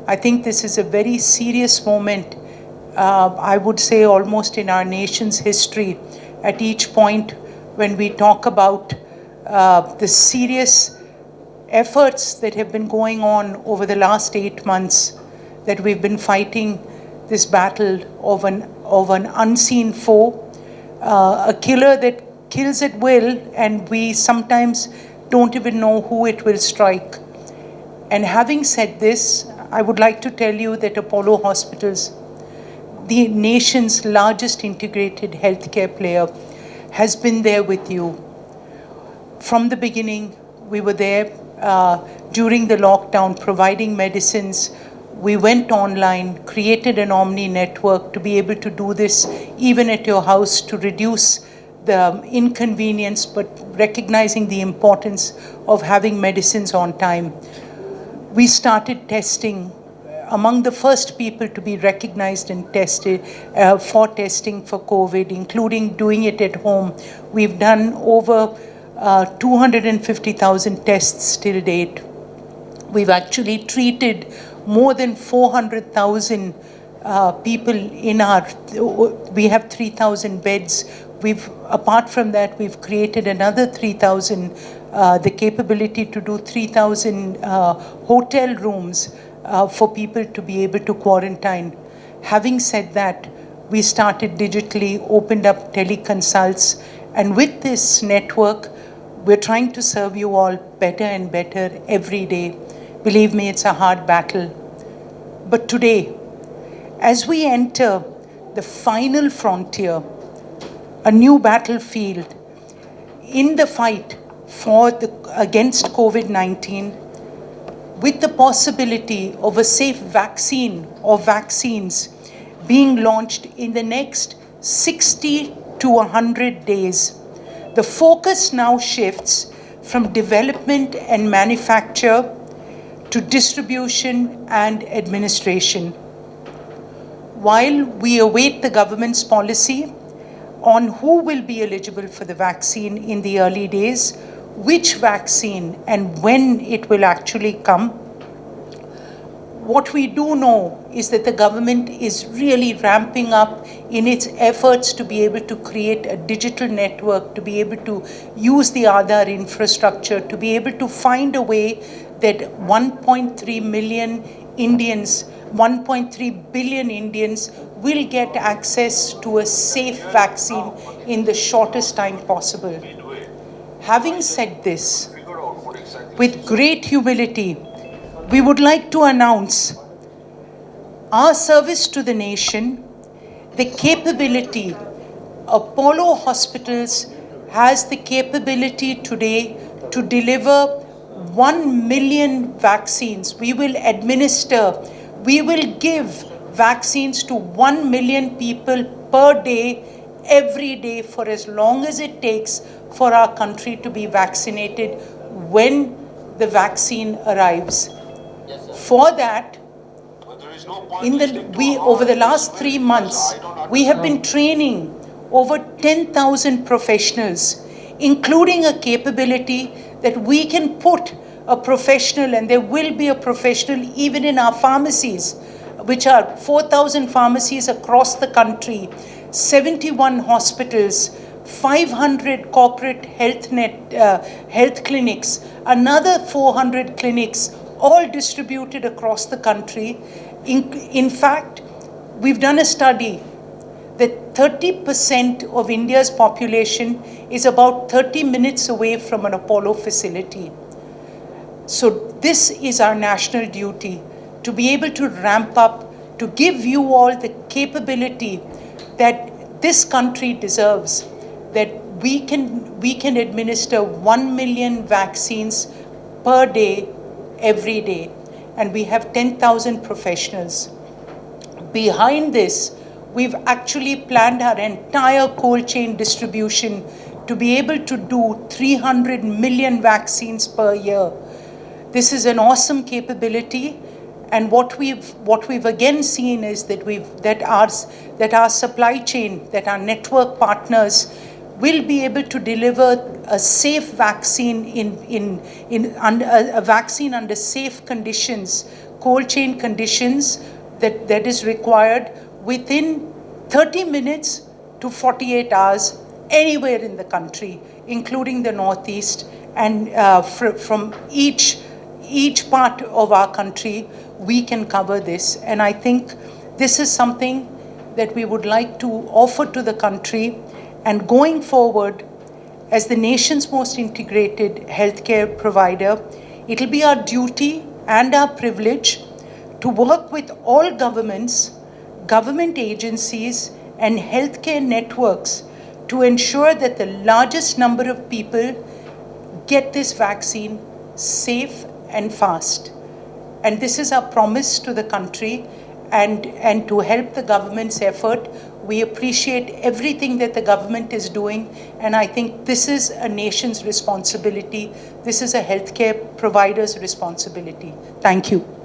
I think this is a very serious moment, I would say almost in our nation's history, at each point when we talk about the serious efforts that have been going on over the last 8 months, that we've been fighting this battle of an unseen foe, a killer that kills at will, and we sometimes don't even know who it will strike. And having said this, I would like to tell you that Apollo Hospitals, the nation's largest integrated healthcare player, has been there with you. From the beginning, we were there during the lockdown providing medicines. We went online, created an Omni network to be able to do this even at your house to reduce the inconvenience, but recognizing the importance of having medicines on time. We started testing, among the first people to be recognized and tested for testing for COVID, including doing it at home. We've done over 250,000 tests till date. We've actually treated more than 400,000 people in our, we have 3,000 beds. Apart from that, we've created another 3,000, the capability to do 3,000 hotel rooms for people to be able to quarantine. Having said that, we started digitally, opened up teleconsults, and with this network, we're trying to serve you all better and better every day. Believe me, it's a hard battle. But today, as we enter the final frontier, a new battlefield in the fight against COVID-19, with the possibility of a safe vaccine or vaccines being launched in the next 60 to 100 days, the focus now shifts from development and manufacture to distribution and administration. While we await the government's policy on who will be eligible for the vaccine in the early days, which vaccine and when it will actually come, what we do know is that the government is really ramping up in its efforts to be able to create a digital network, to be able to use the Aadhaar infrastructure, to be able to find a way that 1.3 million Indians, 1.3 billion Indians will get access to a safe vaccine in the shortest time possible. Having said this, with great humility, we would like to announce our service to the nation, the capability. Apollo Hospitals has the capability today to deliver 1 million vaccines. We will give vaccines to 1 million people per day, every day, for as long as it takes for our country to be vaccinated when the vaccine arrives. For that, over the last 3 months, we have been training over 10,000 professionals, including a capability that we can put a professional, and there will be a professional even in our pharmacies, which are 4,000 pharmacies across the country, 71 hospitals, 500 corporate health clinics, another 400 clinics, all distributed across the country. In fact, we've done a study that 30% of India's population is about 30 minutes away from an Apollo facility. So this is our national duty, to be able to ramp up, to give you all the capability that this country deserves, that we can administer 1 million vaccines per day, every day. And we have 10,000 professionals. Behind this, we've actually planned our entire cold chain distribution to be able to do 300 million vaccines per year. This is an awesome capability, and what we've again seen is that our supply chain, that our network partners will be able to deliver a safe vaccine a vaccine under safe conditions cold chain conditions that is required within 30 minutes to 48 hours anywhere in the country, including the Northeast, and from each part of our country, we can cover this. And I think this is something that we would like to offer to the country. And going forward, as the nation's most integrated healthcare provider, it'll be our duty and our privilege to work with all governments, government agencies, and healthcare networks to ensure that the largest number of people get this vaccine safe and fast. And this is our promise to the country, and to help the government's effort. We appreciate everything that the government is doing, and I think this is a nation's responsibility. This is a healthcare provider's responsibility. Thank you.